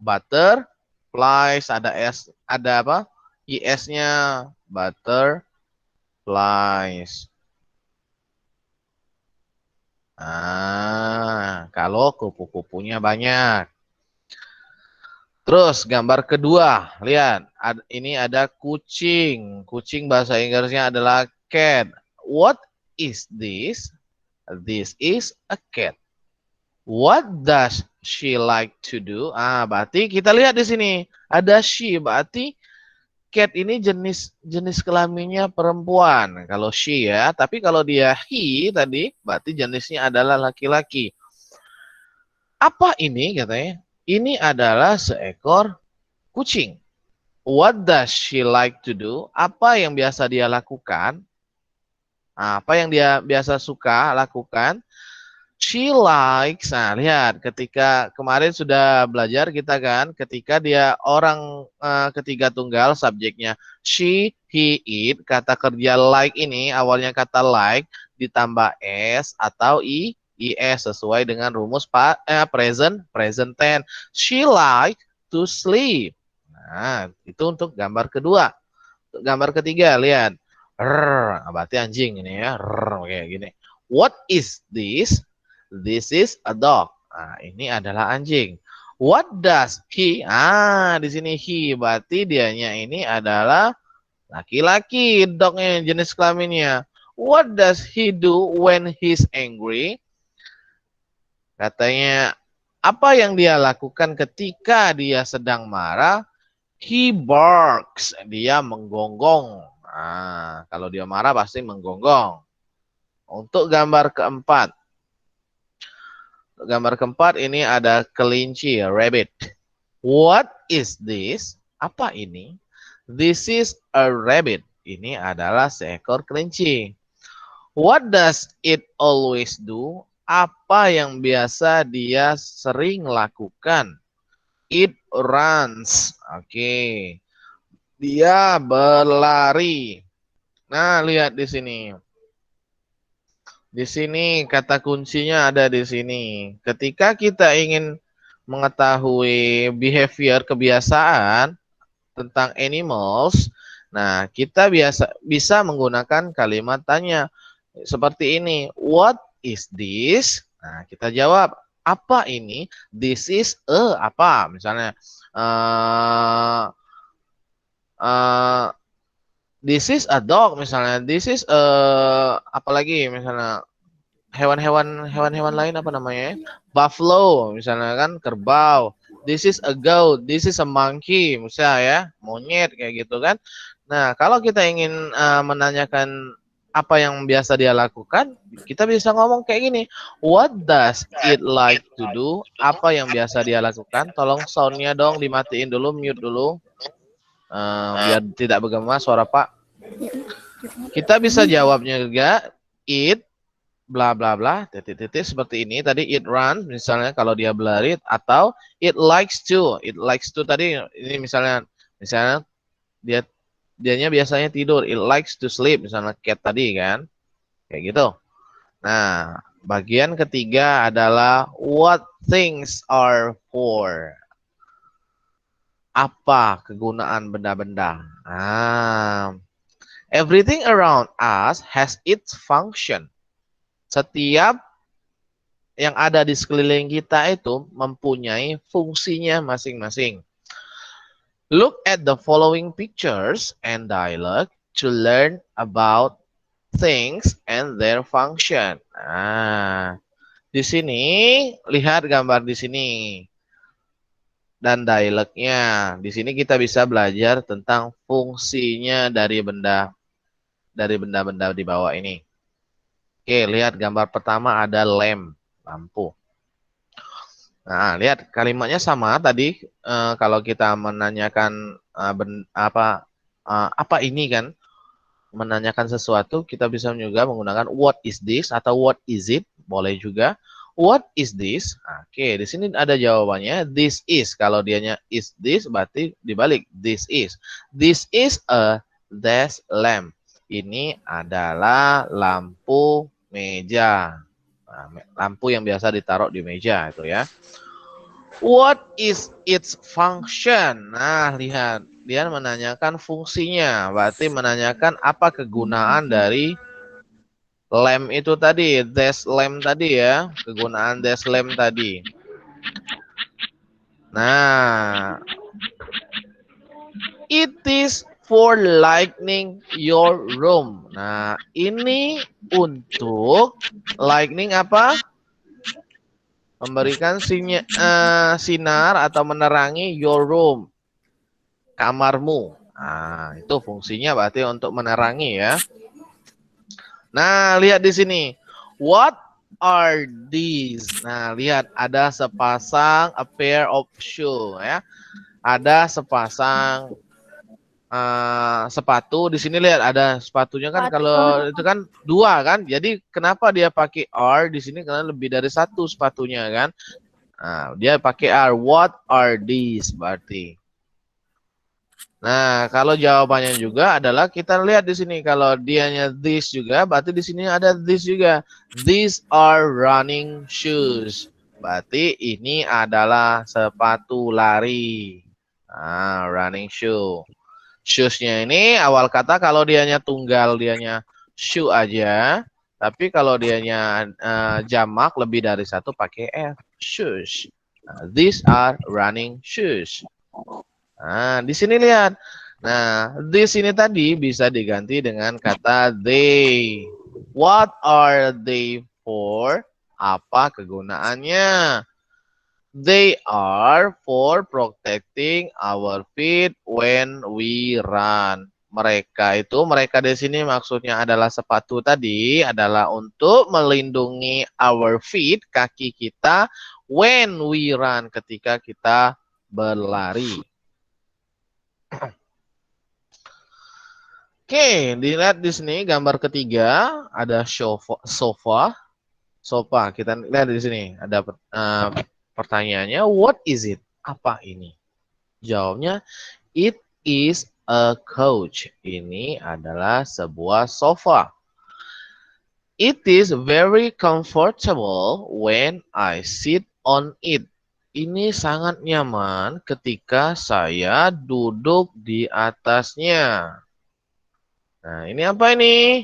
butterflies, ada s, ada apa? IS-nya, butterflies. Nah, kalau kupu-kupunya banyak. Terus gambar kedua, lihat, ini ada kucing. Kucing bahasa Inggrisnya adalah cat. What is this? This is a cat. What does she like to do? Ah, berarti kita lihat di sini ada she, berarti cat ini jenis kelaminnya perempuan. Kalau she ya, tapi kalau dia he tadi, berarti jenisnya adalah laki-laki. Apa ini katanya? Ini adalah seekor kucing. What does she like to do? Apa yang biasa dia lakukan? Apa yang dia biasa suka lakukan? She likes. Nah, lihat ketika kemarin sudah belajar kita kan, ketika dia orang ketiga tunggal subjeknya she, he, it, kata kerja like ini awalnya kata like ditambah s atau is sesuai dengan rumus present tense. She like to sleep. Nah, itu untuk gambar kedua. Untuk gambar ketiga, lihat. Berarti anjing ini ya. Kayak gini. What is this? This is a dog. Nah, ini adalah anjing. What does he? Ah, di sini he. Berarti dianya ini adalah laki-laki. Dognya jenis kelaminnya. What does he do when he's angry? Katanya, apa yang dia lakukan ketika dia sedang marah? He barks. Dia menggonggong. Nah, kalau dia marah pasti menggonggong. Untuk gambar keempat. Gambar keempat ini ada kelinci, rabbit. What is this? Apa ini? This is a rabbit. Ini adalah seekor kelinci. What does it always do? Apa yang biasa dia sering lakukan? It runs. Oke. Dia berlari. Nah, lihat di sini. Di sini kata kuncinya ada di sini. Ketika kita ingin mengetahui behavior, kebiasaan tentang animals, nah kita bisa menggunakan kalimat tanya seperti ini. What is this? Nah, kita jawab, apa ini? This is a apa? Misalnya this is a dog misalnya. This is apalagi misalnya hewan-hewan lain apa namanya? Buffalo misalnya kan, kerbau. This is a goat, this is a monkey misalnya ya, monyet kayak gitu kan. Nah, kalau kita ingin menanyakan apa yang biasa dia lakukan, kita bisa ngomong kayak gini. What does it like to do? Apa yang biasa dia lakukan? Tolong soundnya dong dimatiin dulu, mute dulu. Biar tidak bergema suara Pak. Kita bisa jawabnya juga it bla bla bla titik-titik seperti ini tadi, it runs misalnya kalau dia berlari, atau it likes to tadi ini misalnya dia dianya biasanya tidur, it likes to sleep misalnya cat tadi kan, kayak gitu. Nah, bagian ketiga adalah what things are for. Apa kegunaan benda-benda? Everything around us has its function. Setiap yang ada di sekeliling kita itu mempunyai fungsinya masing-masing. Look at the following pictures and dialogue to learn about things and their function. Nah, di sini lihat gambar di sini dan dialognya. Di sini kita bisa belajar tentang fungsinya dari benda-benda di bawah ini. Oke, lihat gambar pertama ada lampu. Nah, lihat kalimatnya sama tadi. Kalau kita menanyakan apa ini kan, menanyakan sesuatu, kita bisa juga menggunakan what is this atau what is it, boleh juga. What is this? Oke, di sini ada jawabannya. This is. Kalau dianya is this, berarti dibalik. This is. This is a desk lamp. Ini adalah lampu meja. Nah, lampu yang biasa ditaruh di meja itu ya. What is its function? Nah, lihat. Dia menanyakan fungsinya. Berarti menanyakan apa kegunaan dari lamp itu tadi. Dash lamp tadi ya. Kegunaan dash lamp tadi. Nah, it is for lighting your room. Nah, ini untuk lighting apa? Memberikan sinar atau menerangi your room, kamarmu. Nah, itu fungsinya berarti untuk menerangi ya. Nah, lihat di sini. What are these? Nah, lihat ada sepasang a pair of shoe ya. Ada sepasang sepatu. Di sini lihat ada sepatunya kan, kalau itu kan dua kan. Jadi kenapa dia pakai are di sini? Karena lebih dari satu sepatunya kan. Nah, dia pakai are. What are these berarti? Nah, kalau jawabannya juga adalah kita lihat di sini, kalau dianya this juga, berarti di sini ada this juga. These are running shoes. Berarti ini adalah sepatu lari. Nah, running shoe. Shoes-nya ini awal kata kalau dianya tunggal dianya shoe aja, tapi kalau dianya jamak lebih dari satu pakai f, shoes. Nah, these are running shoes. Nah, di sini lihat. Nah, this ini tadi bisa diganti dengan kata they. What are they for? Apa kegunaannya? They are for protecting our feet when we run. Mereka di sini maksudnya adalah sepatu tadi adalah untuk melindungi our feet, kaki kita, when we run, ketika kita berlari. Oke, dilihat di sini gambar ketiga ada sofa. Kita lihat di sini ada pertanyaannya, what is it? Apa ini? Jawabnya, it is a couch. Ini adalah sebuah sofa. It is very comfortable when I sit on it. Ini sangat nyaman ketika saya duduk di atasnya. Nah, ini apa ini?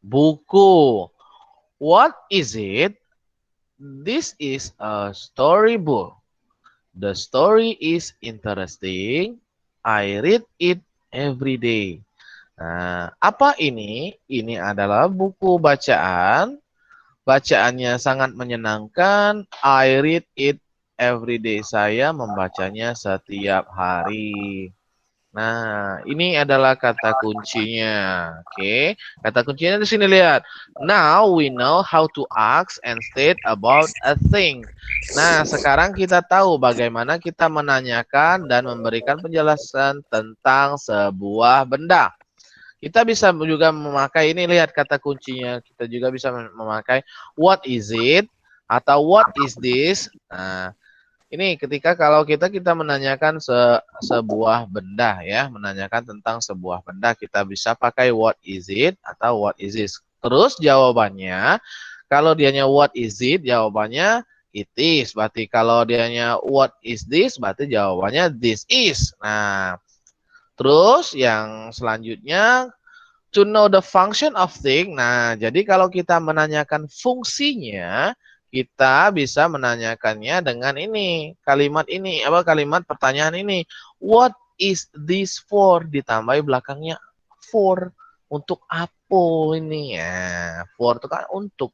Buku. What is it? This is a storybook. The story is interesting. I read it every day. Nah, apa ini? Ini adalah buku bacaan. Bacaannya sangat menyenangkan. I read it every day. Saya membacanya setiap hari. Nah, ini adalah kata kuncinya. Oke, kata kuncinya di sini lihat. Now we know how to ask and state about a thing. Nah, sekarang kita tahu bagaimana kita menanyakan dan memberikan penjelasan tentang sebuah benda. Kita bisa juga memakai ini, lihat kata kuncinya. Kita juga bisa memakai what is it atau what is this. Nah, ini ketika kalau kita menanyakan sebuah benda ya, menanyakan tentang sebuah benda, kita bisa pakai what is it atau what is this. Terus jawabannya, kalau dianya what is it, jawabannya it is. Berarti kalau dianya what is this, berarti jawabannya this is. Nah, terus yang selanjutnya, to know the function of thing. Nah, jadi kalau kita menanyakan fungsinya, kita bisa menanyakannya dengan ini, kalimat ini, apa kalimat pertanyaan ini. What is this for? Ditambah belakangnya for. Untuk apa ini? Ya, for itu kan untuk.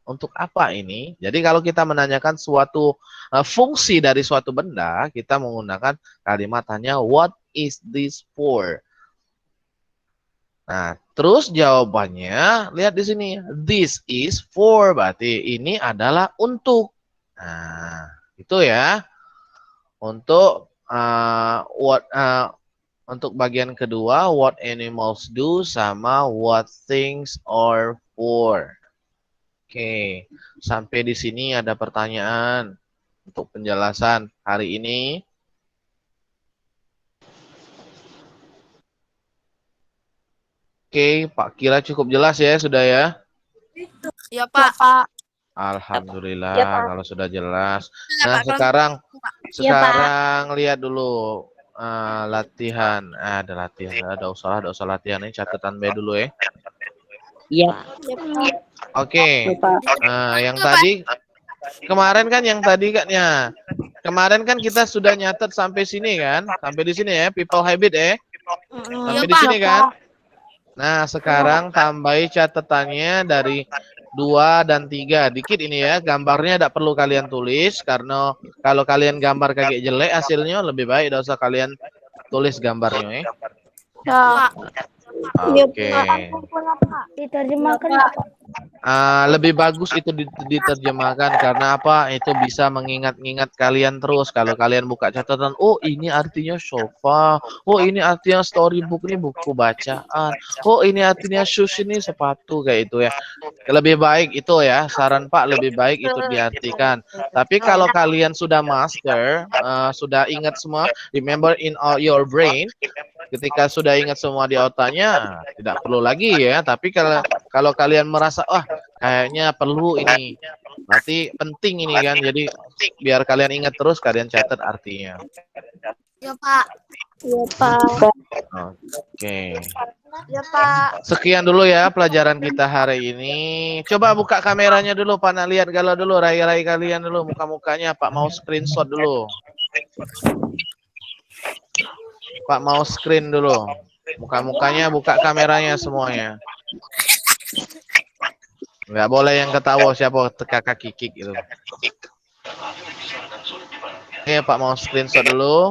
Untuk apa ini? Jadi kalau kita menanyakan suatu fungsi dari suatu benda, kita menggunakan kalimat hanya what is this for? Nah, terus jawabannya, lihat di sini. This is for, berarti ini adalah untuk. Nah, itu ya. Untuk untuk bagian kedua, what animals do sama what things are for. Oke, sampai di sini ada pertanyaan untuk penjelasan hari ini. Oke, Pak Kira cukup jelas ya, sudah ya? Ya, Pak. Alhamdulillah Ya, Pak. kalau sudah jelas. Ya, Nah, Pak. Ya, Pak. sekarang lihat dulu latihan. Ada latihan, ada usah latihan ini catatan B dulu ya. Iya. Oke. Ya, Pak. Yang tadi kemarin kan ya. Kemarin kan kita sudah nyatet sampai sini kan? Sampai di sini ya, people habit ya. Sampai di sini kan? Nah, sekarang tambahi catatannya dari 2 dan 3. Dikit ini ya, gambarnya tidak perlu kalian tulis karena kalau kalian gambar kayak jelek hasilnya lebih baik tidak usah kalian tulis gambarnya ya. Pak. Oke. Diterjemahkan Pak. Lebih bagus itu diterjemahkan karena apa? Itu bisa mengingat-ingat kalian terus. Kalau kalian buka catatan, oh ini artinya sofa, oh ini artinya storybook ini buku bacaan, oh ini artinya shoes ini sepatu kayak itu ya. Lebih baik itu ya, saran Pak lebih baik itu diartikan. Tapi kalau kalian sudah master, sudah ingat semua, remember in all your brain, ketika sudah ingat semua di otaknya, tidak perlu lagi ya. Tapi kalau kalian merasa, kayaknya perlu ini, berarti penting ini kan. Jadi biar kalian ingat terus, kalian catat artinya. Ya, Pak. Ya, Pak. Oke. Ya, Pak. Sekian dulu ya pelajaran kita hari ini. Coba buka kameranya dulu, Pak. Lihat galau dulu, rai-rai kalian dulu, muka-mukanya. Pak mau screenshot dulu. Pak mau screen dulu. Muka-mukanya, buka kameranya semuanya. Nggak boleh yang ketawa siapa kakak kikik gitu. Oke, Pak mau screenshot dulu.